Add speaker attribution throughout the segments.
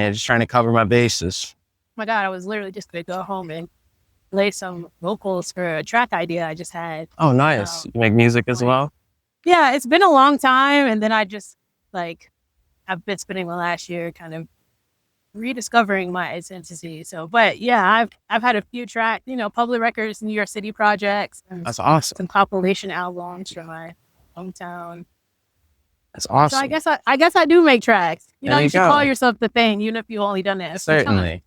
Speaker 1: Yeah, just trying to cover my bases.
Speaker 2: My God, I was literally just going to go home and lay some vocals for a track idea I just had.
Speaker 1: Oh, nice. You make music as well?
Speaker 2: Yeah, it's been a long time. And then I just I've been spending the last year kind of rediscovering my identity. So, but yeah, I've had a few tracks, Public Records, New York City projects.
Speaker 1: That's awesome.
Speaker 2: Some compilation albums from my hometown.
Speaker 1: That's awesome.
Speaker 2: So I guess I do make tracks. You
Speaker 1: should
Speaker 2: call yourself the thing, even if you've only done it.
Speaker 1: Certainly.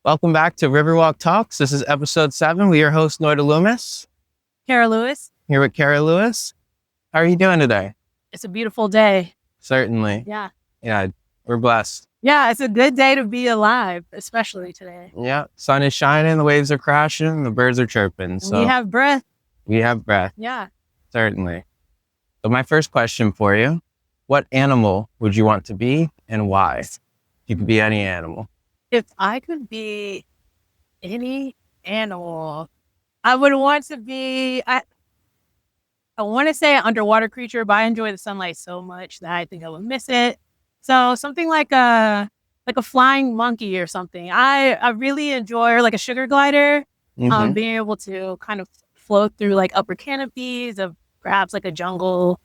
Speaker 1: Welcome back to Riverwalk Talks. This is episode 7. We're your host, Noitalumis.
Speaker 2: Kara Lewis.
Speaker 1: Here with Kara Lewis. How are you doing today?
Speaker 2: It's a beautiful day.
Speaker 1: Certainly.
Speaker 2: Yeah.
Speaker 1: Yeah, we're blessed.
Speaker 2: Yeah, it's a good day to be alive, especially today.
Speaker 1: Yeah, sun is shining, the waves are crashing, the birds are chirping. So
Speaker 2: we have breath.
Speaker 1: We have breath.
Speaker 2: Yeah.
Speaker 1: Certainly. So my first question for you, what animal would you want to be and why? If you could be any animal.
Speaker 2: If I could be any animal, I would want to be, I want to say an underwater creature, but I enjoy the sunlight so much that I think I would miss it. So something like a flying monkey or something. I really enjoy, like a sugar glider, being able to kind of float through like upper canopies of perhaps like a jungle,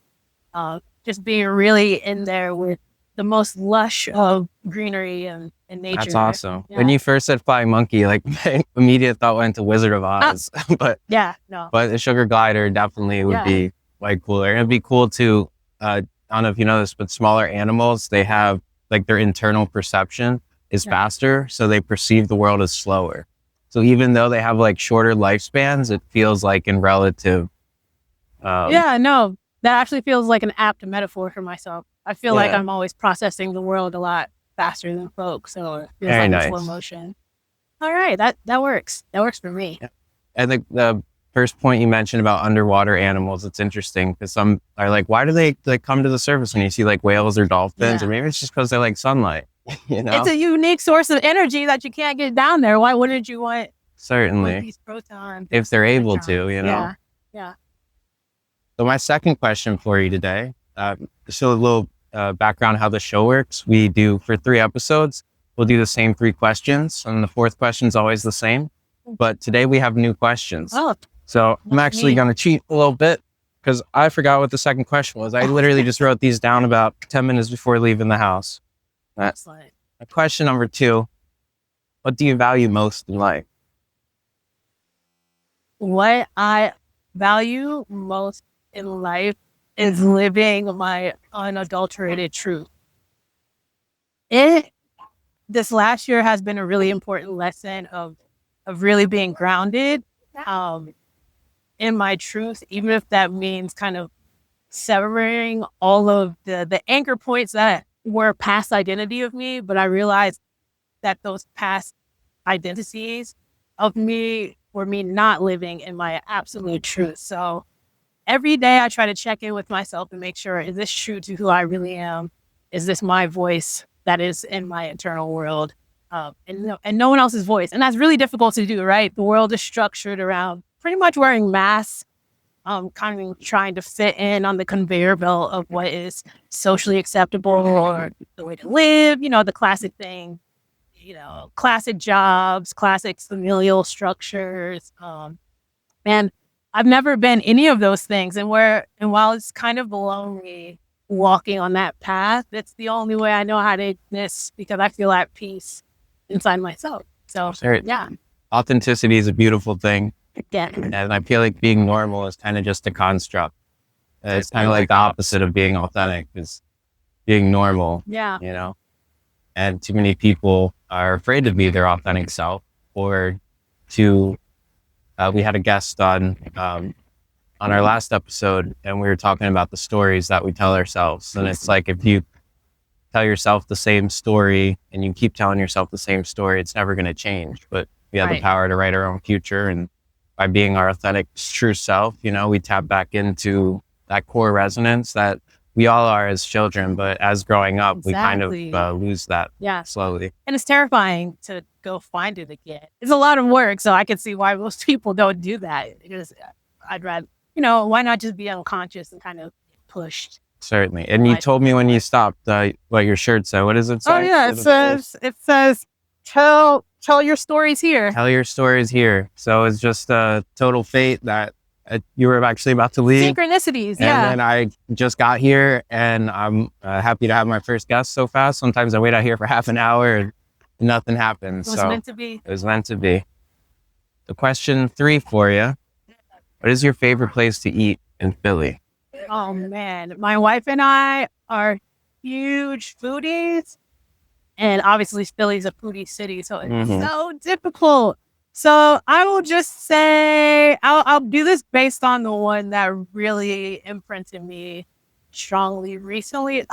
Speaker 2: just being really in there with the most lush of greenery and nature.
Speaker 1: That's awesome.
Speaker 2: Yeah.
Speaker 1: When you first said flying monkey, like my immediate thought went to Wizard of Oz. But a sugar glider definitely would be like cooler. It'd be cool to I don't know if you know this, but smaller animals, they have like their internal perception is faster. So they perceive the world as slower. So even though they have like shorter lifespans, it feels like in relative.
Speaker 2: That actually feels like an apt metaphor for myself. I feel like I'm always processing the world a lot faster than folks. So it feels like a slow motion. All right. That works. That works for me.
Speaker 1: Yeah. And the first point you mentioned about underwater animals, it's interesting because some are like, why do they like come to the surface when you see like whales or dolphins? Or maybe it's just because they like sunlight.
Speaker 2: It's a unique source of energy that you can't get down there. Why wouldn't you want these protons
Speaker 1: if they're able to,
Speaker 2: Yeah.
Speaker 1: So my second question for you today, just a little background on how the show works. We do for 3 episodes, we'll do the same 3 questions, and the 4th question is always the same. But today we have new questions.
Speaker 2: Oh.
Speaker 1: So I'm actually going to cheat a little bit because I forgot what the second question was. I literally just wrote these down about 10 minutes before leaving the house.
Speaker 2: Excellent.
Speaker 1: Question number 2, what do you value most in life?
Speaker 2: What I value most in life is living my unadulterated truth. This last year has been a really important lesson of really being grounded in my truth, even if that means kind of severing all of the anchor points that were past identity of me. But I realized that those past identities of me were me not living in my absolute truth. So every day I try to check in with myself and make sure, is this true to who I really am? Is this my voice that is in my internal world? And no one else's voice. And that's really difficult to do, right? The world is structured around pretty much wearing masks, kind of trying to fit in on the conveyor belt of what is socially acceptable or the way to live, the classic thing, classic jobs, classic familial structures. And I've never been any of those things. And while it's kind of lonely walking on that path, it's the only way I know how to exist because I feel at peace inside myself. So,
Speaker 1: authenticity is a beautiful thing.
Speaker 2: Yeah.
Speaker 1: And I feel like being normal is kind of just a construct. It's kind of like the opposite of being authentic is being normal.
Speaker 2: Yeah.
Speaker 1: And too many people are afraid to be their authentic self or to, we had a guest on our last episode and we were talking about the stories that we tell ourselves. And it's like, if you tell yourself the same story and you keep telling yourself the same story, it's never going to change. But we have the power to write our own future. And by being our authentic, true self, we tap back into that core resonance that we all are as children. But as growing up, we kind of lose that slowly.
Speaker 2: And it's terrifying to go find it again. It's a lot of work. So I can see why most people don't do that. Because I'd rather, why not just be unconscious and kind of pushed
Speaker 1: Certainly. And you told me when you stopped, what your shirt said. What does it say?
Speaker 2: Oh yeah, it says tell your stories here.
Speaker 1: Tell your stories here. So it's just a total fate that you were actually about to leave.
Speaker 2: Synchronicities,
Speaker 1: And
Speaker 2: yeah.
Speaker 1: then I just got here, and I'm happy to have my first guest so fast. Sometimes I wait out here for half an hour and nothing happens.
Speaker 2: It was meant to be.
Speaker 1: It was meant to be. So question 3 for you. What is your favorite place to eat in Philly?
Speaker 2: Oh man, my wife and I are huge foodies, and obviously Philly's a foodie city, so it's so difficult. So I will just say I'll do this based on the one that really imprinted me strongly recently.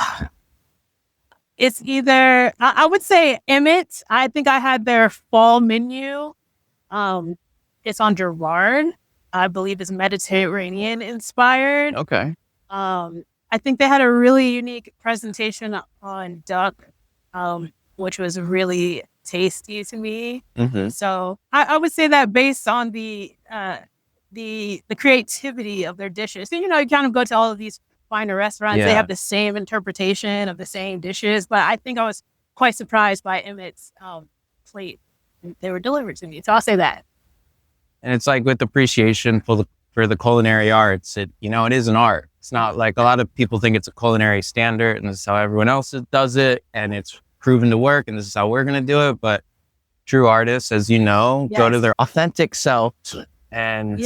Speaker 2: It's either I would say Emmett. I think I had their fall menu. It's on Gerard. I believe it's Mediterranean inspired.
Speaker 1: Okay.
Speaker 2: I think they had a really unique presentation on duck, which was really tasty to me. So I would say that based on the creativity of their dishes. So, you kind of go to all of these finer restaurants, they have the same interpretation of the same dishes, but I think I was quite surprised by Emmett's plate they were delivered to me. So I'll say that.
Speaker 1: And it's like with appreciation for the culinary arts, it is an art. It's not like a lot of people think it's a culinary standard and this is how everyone else does it and it's proven to work and this is how we're going to do it. But true artists, as you know, go to their authentic self, and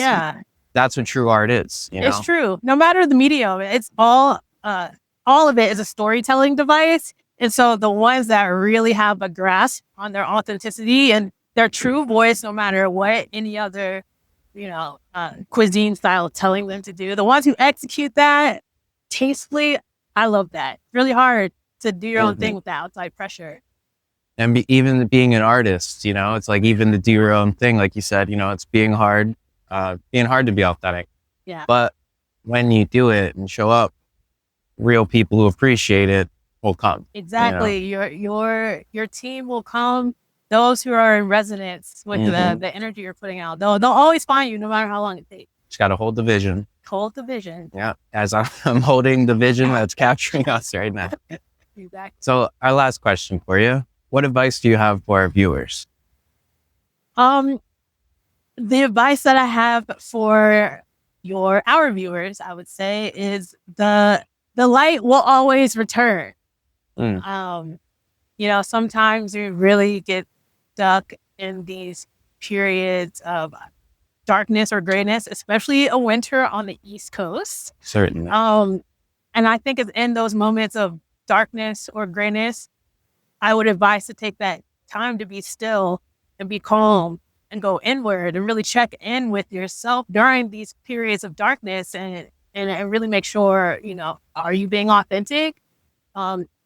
Speaker 1: that's what true art is.
Speaker 2: It's true. No matter the medium, it's all of it is a storytelling device. And so the ones that really have a grasp on their authenticity and their true voice, no matter what any other, cuisine style telling them to do, the ones who execute that tastefully, I love that. It's really hard to do your own thing without outside pressure.
Speaker 1: And even being an artist, it's like even to do your own thing, like you said, it's being hard to be authentic.
Speaker 2: Yeah.
Speaker 1: But when you do it and show up, real people who appreciate it will come.
Speaker 2: Exactly. Your team will come. Those who are in resonance with the energy you're putting out, they'll always find you no matter how long it takes.
Speaker 1: Just got to hold the vision.
Speaker 2: Hold the vision.
Speaker 1: Yeah. As I'm holding the vision that's capturing us right now.
Speaker 2: Exactly.
Speaker 1: So our last question for you. What advice do you have for our viewers?
Speaker 2: The advice that I have for our viewers, I would say, is the light will always return. Sometimes we really get stuck in these periods of darkness or grayness, especially a winter on the East Coast.
Speaker 1: Certainly.
Speaker 2: And I think it's in those moments of darkness or grayness, I would advise to take that time to be still and be calm and go inward and really check in with yourself during these periods of darkness and really make sure, are you being authentic?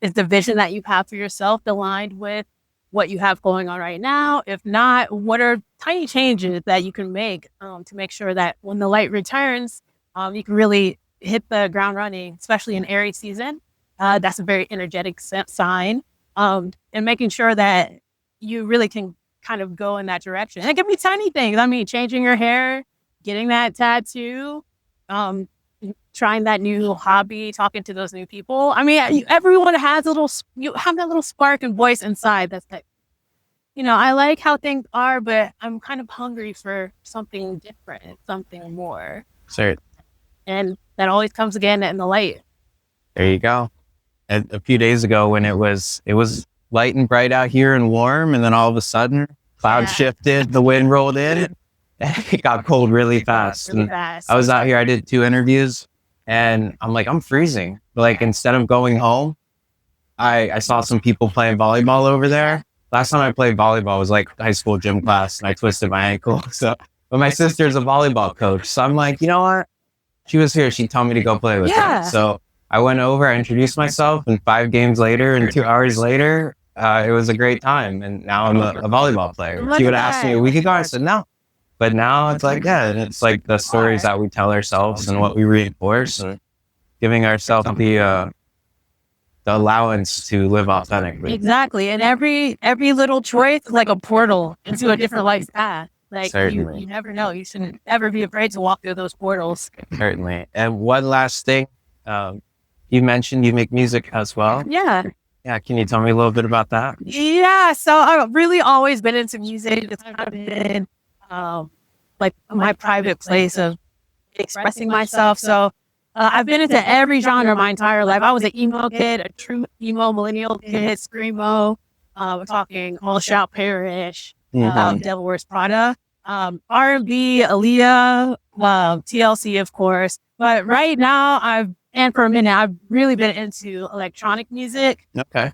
Speaker 2: Is the vision that you have for yourself aligned with what you have going on right now? If not, what are tiny changes that you can make to make sure that when the light returns, you can really hit the ground running, especially in Aries season. That's a very energetic sign. And making sure that you really can kind of go in that direction. And it can be tiny things. I mean, changing your hair, getting that tattoo, trying that new hobby, talking to those new people. I mean, everyone has you have that little spark and voice inside that's like, I like how things are, but I'm kind of hungry for something different, something more.
Speaker 1: Sure.
Speaker 2: And that always comes again in the light.
Speaker 1: There you go. A few days ago when it was light and bright out here and warm, and then all of a sudden clouds shifted, the wind rolled in, and it got cold really fast. I was out here, I did 2 interviews, and I'm like, I'm freezing. Like, instead of going home, I saw some people playing volleyball over there. Last time I played volleyball was like high school gym class, and I twisted my ankle. But my sister's a volleyball coach, so I'm like, you know what? She was here. She told me to go play with her. So I went over, I introduced myself, and 5 games later and 2 hours later, it was a great time. And now I'm a volleyball player. She would have asked me a week ago. I said no. But now it's like, and it's like the stories that we tell ourselves and what we reinforce, and giving ourselves the allowance to live authentically.
Speaker 2: Exactly. And every little choice is like a portal into a different life path. Like you never know. You shouldn't ever be afraid to walk through those portals.
Speaker 1: Certainly. And one last thing, you mentioned you make music as well.
Speaker 2: Yeah.
Speaker 1: Yeah. Can you tell me a little bit about that?
Speaker 2: Yeah. So I've really always been into music. It's kind of been like my private place of expressing myself. So I've been into every genre my entire life. I was an emo kid, a true emo millennial kid, screamo. We're talking All Shout Parish, Delaware's Prada, R&B, Aaliyah, TLC, of course. But right now, and for a minute, I've really been into electronic music.
Speaker 1: Okay.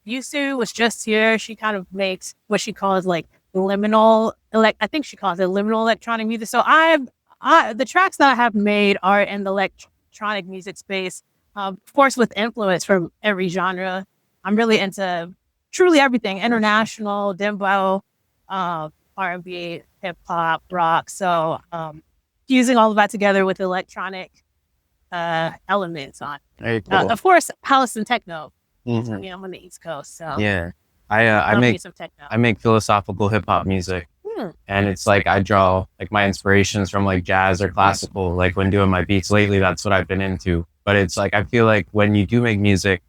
Speaker 2: Yusu was just here. She kind of makes what she calls like liminal, I think she calls it liminal electronic music. So the tracks that I have made are in the electronic music space, of course, with influence from every genre. I'm really into truly everything: international, dembow, R&B, hip hop, rock. So fusing all of that together with electronic elements on.
Speaker 1: Very cool.
Speaker 2: Of course, house and techno.
Speaker 1: Mhm.
Speaker 2: I mean, I'm on the East Coast, so
Speaker 1: Yeah. I make
Speaker 2: some techno.
Speaker 1: I make philosophical hip hop music. And it's like I draw like my inspirations from like jazz or classical. Like when doing my beats lately, that's what I've been into. But it's like I feel like when you do make music,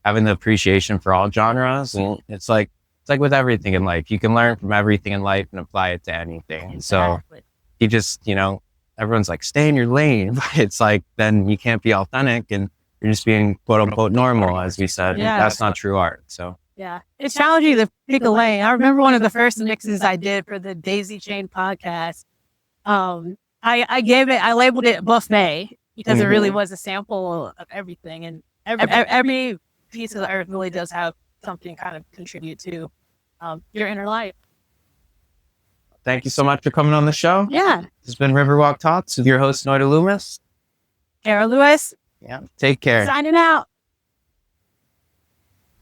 Speaker 1: having the appreciation for all genres, and it's like with everything in life. You can learn from everything in life and apply it to anything. So you just, everyone's like, stay in your lane. But it's like then you can't be authentic and you're just being quote unquote normal, as we said.
Speaker 2: Yeah.
Speaker 1: That's not true art. So
Speaker 2: yeah, it's challenging to pick a lane. I remember one of the first mixes I did for the Daisy Chain podcast. I labeled it buffet because it really was a sample of everything, and every piece of the earth really does have something kind of contribute to your inner life.
Speaker 1: thank you so much for coming on the show.
Speaker 2: Yeah,
Speaker 1: This has been Riverwalk Talks with your host, Noitalumis.
Speaker 2: Kara Lewis.
Speaker 1: Yeah. Take care.
Speaker 2: Signing out.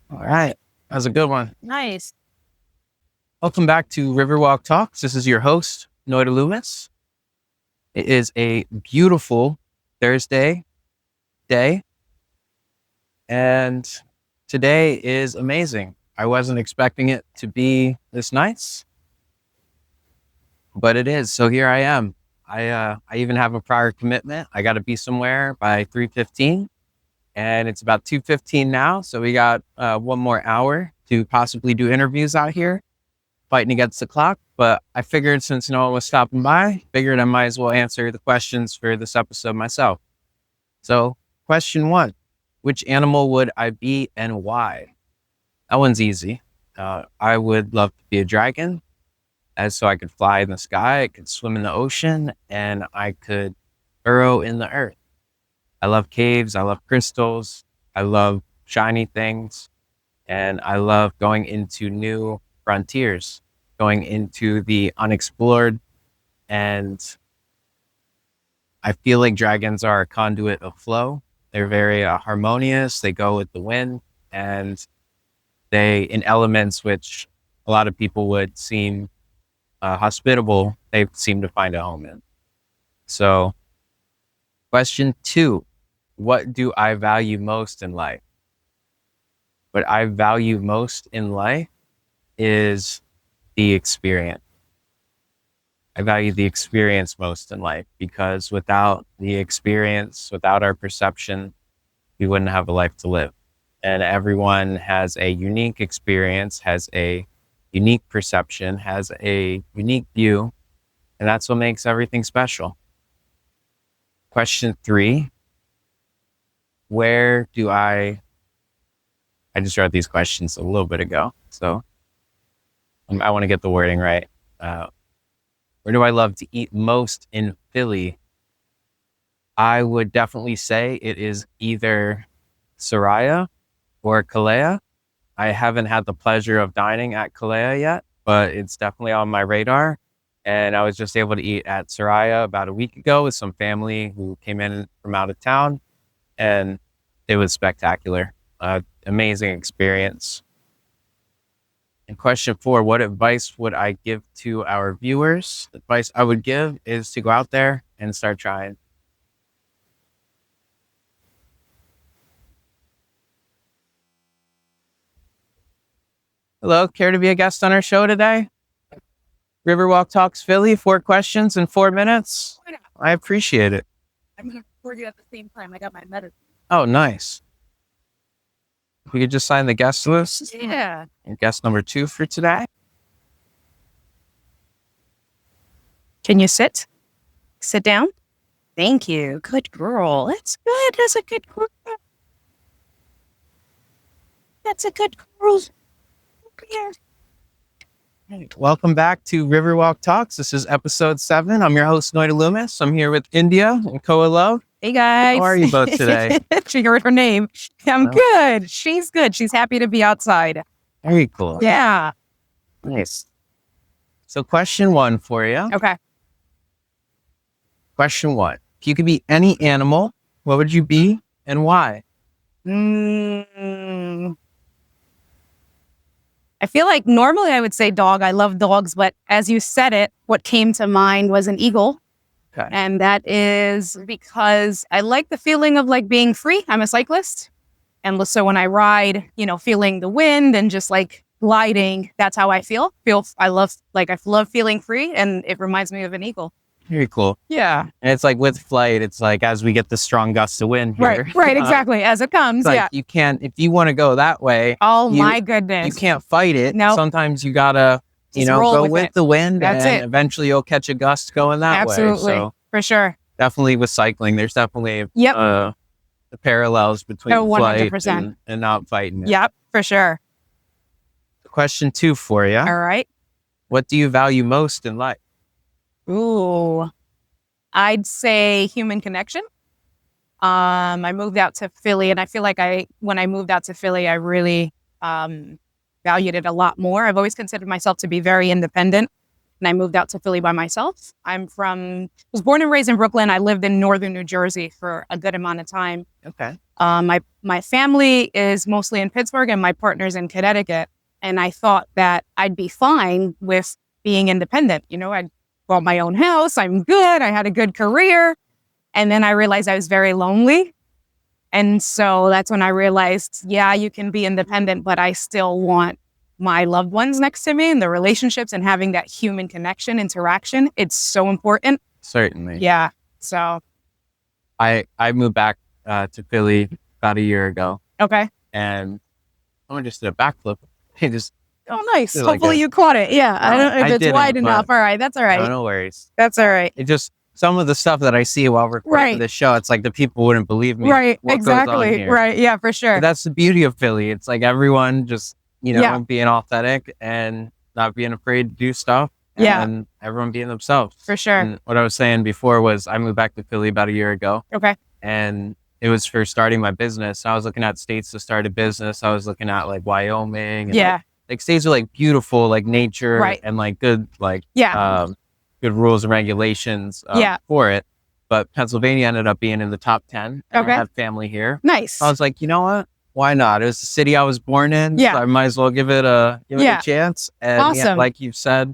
Speaker 1: All right. That was a good one.
Speaker 2: Nice.
Speaker 1: Welcome back to Riverwalk Talks. This is your host, Noitalumis. It is a beautiful Thursday day. And today is amazing. I wasn't expecting it to be this nice, but it is. So here I am. I even have a prior commitment. I got to be somewhere by 3:15. And it's about 2:15 now. So we got 1 more hour to possibly do interviews out here, fighting against the clock. But I figured since no one was stopping by, figured I might as well answer the questions for this episode myself. So question 1, which animal would I be and why? That one's easy. I would love to be a dragon, as so I could fly in the sky, I could swim in the ocean, and I could burrow in the earth. I love caves. I love crystals. I love shiny things. And I love going into new frontiers, going into the unexplored. And I feel like dragons are a conduit of flow. They're very harmonious. They go with the wind, and they, in elements which a lot of people would seem hospitable, they seem to find a home in. So question 2. What do I value most in life? What I value most in life is the experience. I value the experience most in life because without the experience, without our perception, we wouldn't have a life to live. And everyone has a unique experience, has a unique perception, has a unique view, and that's what makes everything special. Question 3. Where do I just wrote these questions a little bit ago, so I want to get the wording right. Where do I love to eat most in Philly? I would definitely say it is either Soraya or Kalea. I haven't had the pleasure of dining at Kalea yet, but it's definitely on my radar. And I was just able to eat at Soraya about a week ago with some family who came in from out of town, and it was spectacular. Amazing experience. And question 4, what advice would I give to our viewers? The advice I would give is to go out there and start trying. Hello, care to be a guest on our show today? Riverwalk Talks Philly, 4 questions in 4 minutes. I appreciate it.
Speaker 2: I'm going to record you at the same time. I got my medicine.
Speaker 1: Oh, nice. We could just sign the guest list.
Speaker 2: Yeah.
Speaker 1: And guest number 2 for today.
Speaker 3: Can you sit? Sit down? Thank you. Good girl. That's good. That's a good girl. That's a good girl. Yeah.
Speaker 1: Welcome back to Riverwalk Talks. This is episode 7. I'm your host, Noitalumis. I'm here with India and Koalo.
Speaker 3: Hey, guys.
Speaker 1: How are you both today?
Speaker 3: She heard her name. I'm good. She's good. She's happy to be outside.
Speaker 1: Very cool.
Speaker 3: Yeah.
Speaker 1: Nice. So question 1 for you.
Speaker 3: Okay.
Speaker 1: Question 1. If you could be any animal, what would you be and why?
Speaker 3: I feel like normally I would say dog. I love dogs, but as you said it, what came to mind was an eagle.
Speaker 1: Okay.
Speaker 3: And that is because I like the feeling of like being free. I'm a cyclist. And so when I ride, feeling the wind and just like gliding, that's how I feel. I love feeling free, and it reminds me of an eagle.
Speaker 1: Very cool.
Speaker 3: Yeah.
Speaker 1: And it's like with flight, it's like as we get the strong gusts of wind here.
Speaker 3: Right, exactly. As it comes.
Speaker 1: It's like
Speaker 3: Yeah.
Speaker 1: you can't, if you want to go that way,
Speaker 3: Oh
Speaker 1: you-
Speaker 3: my goodness.
Speaker 1: you can't fight it.
Speaker 3: Nope.
Speaker 1: Sometimes you gotta,
Speaker 3: Just roll
Speaker 1: go
Speaker 3: with
Speaker 1: with
Speaker 3: it.
Speaker 1: the wind,
Speaker 3: That's
Speaker 1: and
Speaker 3: it.
Speaker 1: eventually you'll catch a gust going that
Speaker 3: Absolutely.
Speaker 1: way. So
Speaker 3: For sure.
Speaker 1: definitely with cycling, there's definitely
Speaker 3: Yep.
Speaker 1: the parallels between
Speaker 3: Oh,
Speaker 1: flight
Speaker 3: 100%.
Speaker 1: and not fighting it.
Speaker 3: Yep, for sure.
Speaker 1: Question 2 for you.
Speaker 3: All right.
Speaker 1: What do you value most in life?
Speaker 3: Ooh. I'd say human connection. I moved out to Philly, and I feel like when I moved out to Philly, I really valued it a lot more. I've always considered myself to be very independent, and I moved out to Philly by myself. Was born and raised in Brooklyn. I lived in northern New Jersey for a good amount of time.
Speaker 1: Okay.
Speaker 3: My family is mostly in Pittsburgh, and my partner's in Connecticut. And I thought that I'd be fine with being independent. I bought my own house. I'm good. I had a good career. And then I realized I was very lonely. And so that's when I realized, yeah, you can be independent, but I still want my loved ones next to me, and the relationships and having that human connection, interaction. It's so important.
Speaker 1: Certainly.
Speaker 3: Yeah. So,
Speaker 1: I moved back to Philly about a year ago,
Speaker 3: okay.
Speaker 1: and someone just did a backflip. He just,
Speaker 3: Oh, nice.
Speaker 1: Like
Speaker 3: Hopefully you caught it. Yeah. I don't know if
Speaker 1: I
Speaker 3: it's
Speaker 1: didn't,
Speaker 3: wide
Speaker 1: but-
Speaker 3: enough. All right. That's all right.
Speaker 1: no worries.
Speaker 3: That's all right.
Speaker 1: It just, some of the stuff that I see while recording
Speaker 3: Right.
Speaker 1: this show, it's like the people wouldn't believe me.
Speaker 3: Right.
Speaker 1: what goes on
Speaker 3: Exactly.
Speaker 1: here.
Speaker 3: Right. Yeah, for sure.
Speaker 1: But that's the beauty of Philly. It's like everyone just,
Speaker 3: Yeah.
Speaker 1: being authentic and not being afraid to do stuff.
Speaker 3: Yeah.
Speaker 1: And everyone being themselves.
Speaker 3: For sure.
Speaker 1: And what I was saying before was I moved back to Philly about a year ago,
Speaker 3: Okay.
Speaker 1: and it was for starting my business. I was looking at states to start a business. I was looking at like Wyoming. And
Speaker 3: Yeah.
Speaker 1: like states are like beautiful, like nature
Speaker 3: Right.
Speaker 1: and like good, like
Speaker 3: Yeah.
Speaker 1: good rules and regulations
Speaker 3: Yeah.
Speaker 1: for it. But Pennsylvania ended up being in the top 10. And
Speaker 3: Okay.
Speaker 1: I have family here.
Speaker 3: Nice.
Speaker 1: I was like, you know what? Why not? It was the city I was born in.
Speaker 3: Yeah.
Speaker 1: So I might as well give it a chance. And
Speaker 3: Awesome.
Speaker 1: like you said,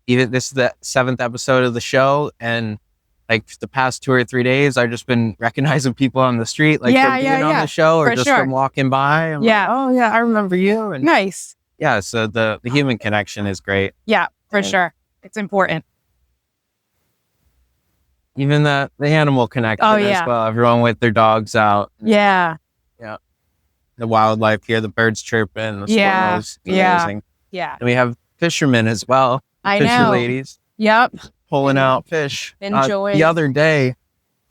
Speaker 1: even this is the 7th episode of the show, and like the past 2 or 3 days, I've just been recognizing people on the street, like
Speaker 3: Yeah,
Speaker 1: from being
Speaker 3: yeah,
Speaker 1: on
Speaker 3: yeah.
Speaker 1: the show or
Speaker 3: For
Speaker 1: just
Speaker 3: sure.
Speaker 1: from walking by. I'm
Speaker 3: Yeah.
Speaker 1: like, oh yeah, I remember you. And
Speaker 3: Nice.
Speaker 1: yeah, so the human connection is great.
Speaker 3: Yeah, for
Speaker 1: And-
Speaker 3: sure. It's important.
Speaker 1: Even the animal connection
Speaker 3: Oh,
Speaker 1: as
Speaker 3: yeah.
Speaker 1: well. Everyone with their dogs out,
Speaker 3: Yeah.
Speaker 1: the wildlife here, the birds chirping, the
Speaker 3: Yeah,
Speaker 1: squirrels. It's
Speaker 3: yeah.
Speaker 1: amazing.
Speaker 3: Yeah.
Speaker 1: And we have fishermen as well.
Speaker 3: I
Speaker 1: Fisher
Speaker 3: know.
Speaker 1: ladies
Speaker 3: Yep.
Speaker 1: pulling out fish.
Speaker 3: Enjoy.
Speaker 1: The other day,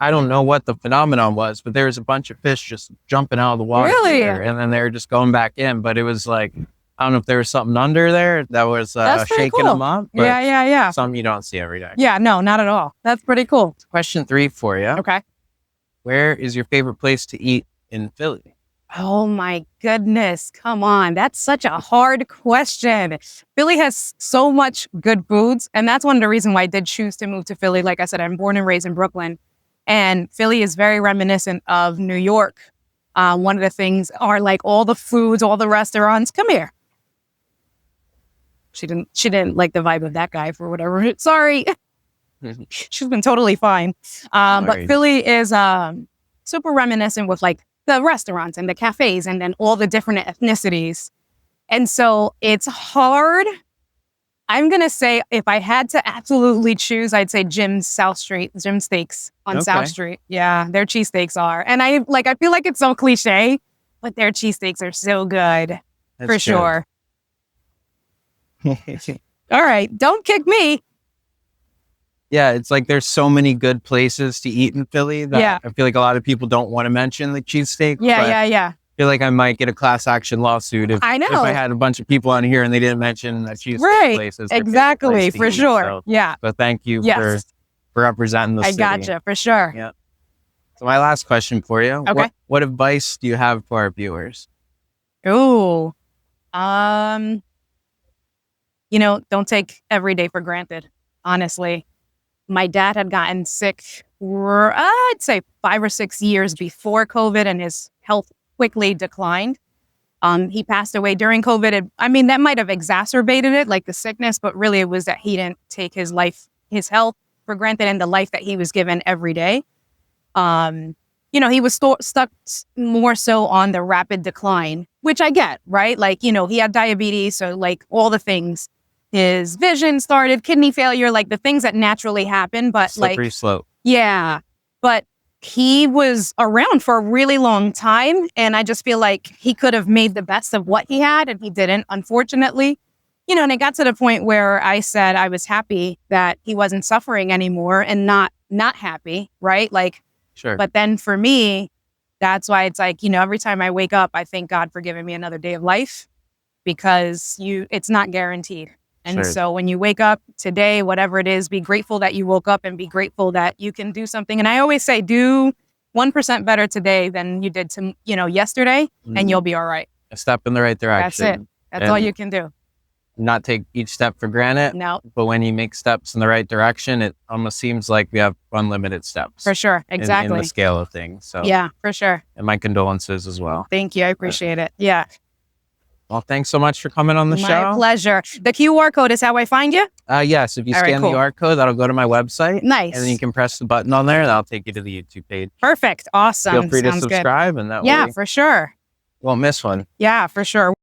Speaker 1: I don't know what the phenomenon was, but there was a bunch of fish just jumping out of the water.
Speaker 3: Really?
Speaker 1: here, and then they were just going back in. But it was like, I don't know if there was something under there that was
Speaker 3: That's pretty
Speaker 1: shaking
Speaker 3: cool.
Speaker 1: them up. But
Speaker 3: Yeah, yeah, yeah.
Speaker 1: something you don't see every day.
Speaker 3: Yeah, no, not at all. That's pretty cool.
Speaker 1: Question 3 for you.
Speaker 3: Okay.
Speaker 1: Where is your favorite place to eat in Philly?
Speaker 3: Oh my goodness. Come on. That's such a hard question. Philly has so much good foods. And that's one of the reasons why I did choose to move to Philly. Like I said, I'm born and raised in Brooklyn. And Philly is very reminiscent of New York. One of the things are like all the foods, all the restaurants. Come here. She didn't like the vibe of that guy for whatever. Sorry. She's been totally fine. But
Speaker 1: Alright.
Speaker 3: Philly is super reminiscent with like the restaurants and the cafes and then all the different ethnicities. And so it's hard I'm going to say if I had to absolutely choose, I'd say Jim's Jim Steaks on
Speaker 1: Okay.
Speaker 3: South Street. Yeah, their cheesesteaks are. And I feel like it's so cliche, but their cheesesteaks are so good.
Speaker 1: That's
Speaker 3: For
Speaker 1: good.
Speaker 3: sure. All right. Don't kick me.
Speaker 1: Yeah, it's like there's so many good places to eat in Philly that
Speaker 3: Yeah.
Speaker 1: I feel like a lot of people don't want to mention the cheesesteak.
Speaker 3: Yeah,
Speaker 1: but
Speaker 3: yeah.
Speaker 1: I feel like I might get a class action lawsuit if
Speaker 3: I know.
Speaker 1: if I had a bunch of people on here and they didn't mention that cheesesteak
Speaker 3: Right.
Speaker 1: place as their favorite
Speaker 3: Exactly.
Speaker 1: place to
Speaker 3: For
Speaker 1: eat.
Speaker 3: sure. Yeah.
Speaker 1: So thank you
Speaker 3: Yes.
Speaker 1: for representing the
Speaker 3: I
Speaker 1: city.
Speaker 3: gotcha. For sure.
Speaker 1: Yeah. So my last question for you.
Speaker 3: Okay.
Speaker 1: What advice do you have for our viewers?
Speaker 3: Ooh. Don't take every day for granted, honestly. My dad had gotten sick, I'd say 5 or 6 years before COVID, and his health quickly declined. He passed away during COVID. That might have exacerbated it, like the sickness, but really it was that he didn't take his health for granted and the life that he was given every day. He was stuck more so on the rapid decline, which I get, right? Like, he had diabetes, so like all the things. His vision started, kidney failure, like the things that naturally happen, but
Speaker 1: Slippery slope.
Speaker 3: yeah, but he was around for a really long time. And I just feel like he could have made the best of what he had and he didn't, unfortunately. And it got to the point where I said I was happy that he wasn't suffering anymore and not happy, right? Like,
Speaker 1: Sure.
Speaker 3: but then for me, that's why it's like, every time I wake up, I thank God for giving me another day of life because it's not guaranteed. And
Speaker 1: Sure.
Speaker 3: so when you wake up today, whatever it is, be grateful that you woke up and be grateful that you can do something. And I always say, do 1% better today than you did yesterday, and you'll be all right.
Speaker 1: A step in the right direction.
Speaker 3: That's it. That's all you can do.
Speaker 1: Not take each step for granted.
Speaker 3: No,
Speaker 1: But when you make steps in the right direction, it almost seems like we have unlimited steps.
Speaker 3: for sure. Exactly.
Speaker 1: In the scale of things. So
Speaker 3: Yeah, for sure.
Speaker 1: and my condolences as well.
Speaker 3: Thank you. I appreciate it. Yeah.
Speaker 1: Well, thanks so much for coming on the
Speaker 3: My
Speaker 1: show.
Speaker 3: pleasure. The QR code is how I find you?
Speaker 1: Yes, if you
Speaker 3: All right,
Speaker 1: scan
Speaker 3: cool.
Speaker 1: the QR code, that'll go to my website.
Speaker 3: Nice.
Speaker 1: And then you can press the button on there and that'll take you to the YouTube page.
Speaker 3: Perfect. Awesome.
Speaker 1: Feel free to
Speaker 3: Sounds good.
Speaker 1: subscribe and that
Speaker 3: Yeah,
Speaker 1: way
Speaker 3: for sure.
Speaker 1: you won't miss one.
Speaker 3: Yeah, for sure.